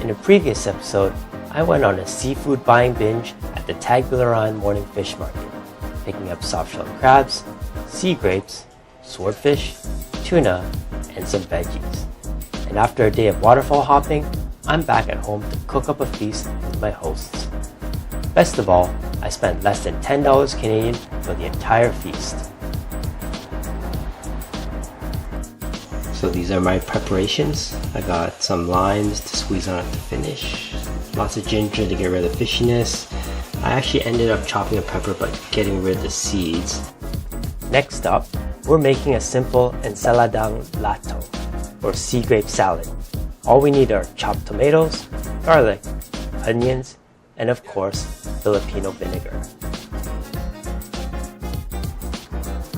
In a previous episode, I went on a seafood buying binge at the Tabilaran morning fish market, picking up soft-shell crabs, sea grapes, swordfish, tuna, and some veggies. And after a day of waterfall hopping, I'm back at home to cook up a feast with my hosts. Best of all, I spent less than $10 Canadian for the entire feast. So these are my preparations. I got some limes to squeeze on at the finish, lots of ginger to get rid of the fishiness. I actually ended up chopping a pepper but getting rid of the seeds. Next up, we're making a simple ensaladang lato, or sea grape salad. All we need are chopped tomatoes, garlic, onions, and of course, Filipino vinegar.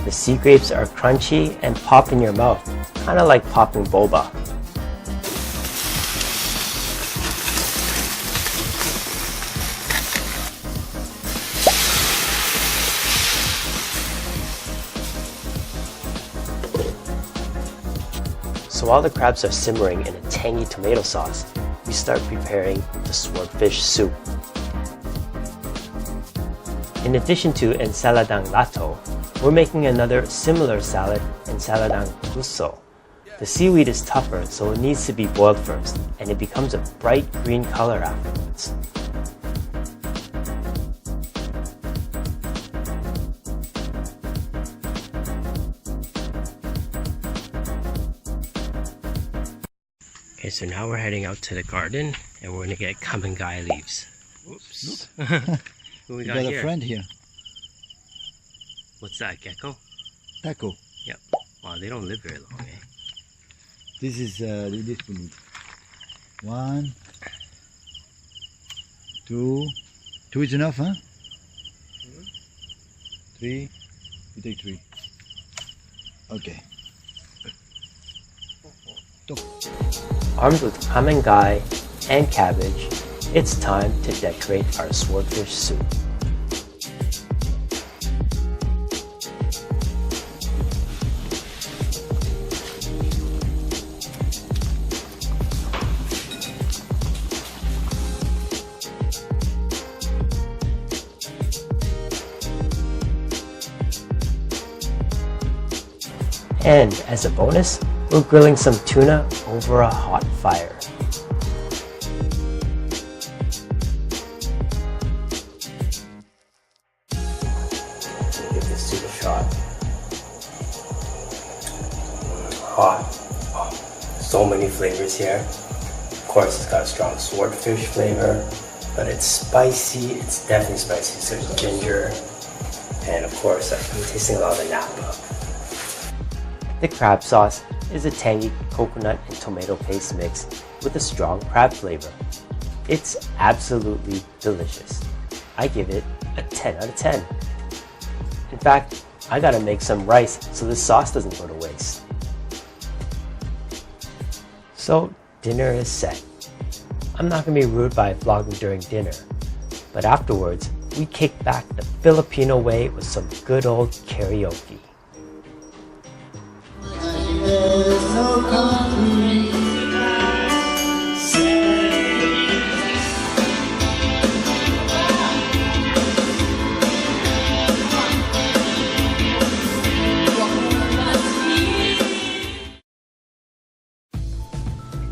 The sea grapes are crunchy and pop in your mouth, kind of like popping boba. So while the crabs are simmering in a tangy tomato sauce, we start preparing the swordfish soup. In addition to ensaladang lato, we're making another similar salad, ensaladang puso. The seaweed is tougher, so it needs to be boiled first, and it becomes a bright green color afterwards. Okay, so now we're heading out to the garden, and we're gonna get kamangai leaves. Whoops. Who we got got here? A friend here. What's that, gecko? Taco. Yep. Wow, they don't live very long, eh? This is this we need. 1, 2. 2 is enough, huh? 3. You take 3. Okay. Armed with kamangai and cabbage, it's time to decorate our swordfish soup. And as a bonus, we're grilling some tuna over a hot fire. Give this soup a shot. Hot. Oh, so many flavors here. Of course, it's got a strong swordfish flavor, but it's spicy. It's definitely spicy. So there's ginger, and of course, I'm tasting a lot of the napa. The crab sauce is a tangy coconut and tomato paste mix with a strong crab flavor. It's absolutely delicious. I give it a 10 out of 10. In fact, I gotta make some rice so this sauce doesn't go to waste. So dinner is set. I'm not gonna be rude by vlogging during dinner, but afterwards, we kick back the Filipino way with some good old karaoke.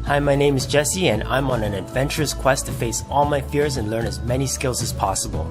Hi, my name is Jesse, and I'm on an adventurous quest to face all my fears and learn as many skills as possible.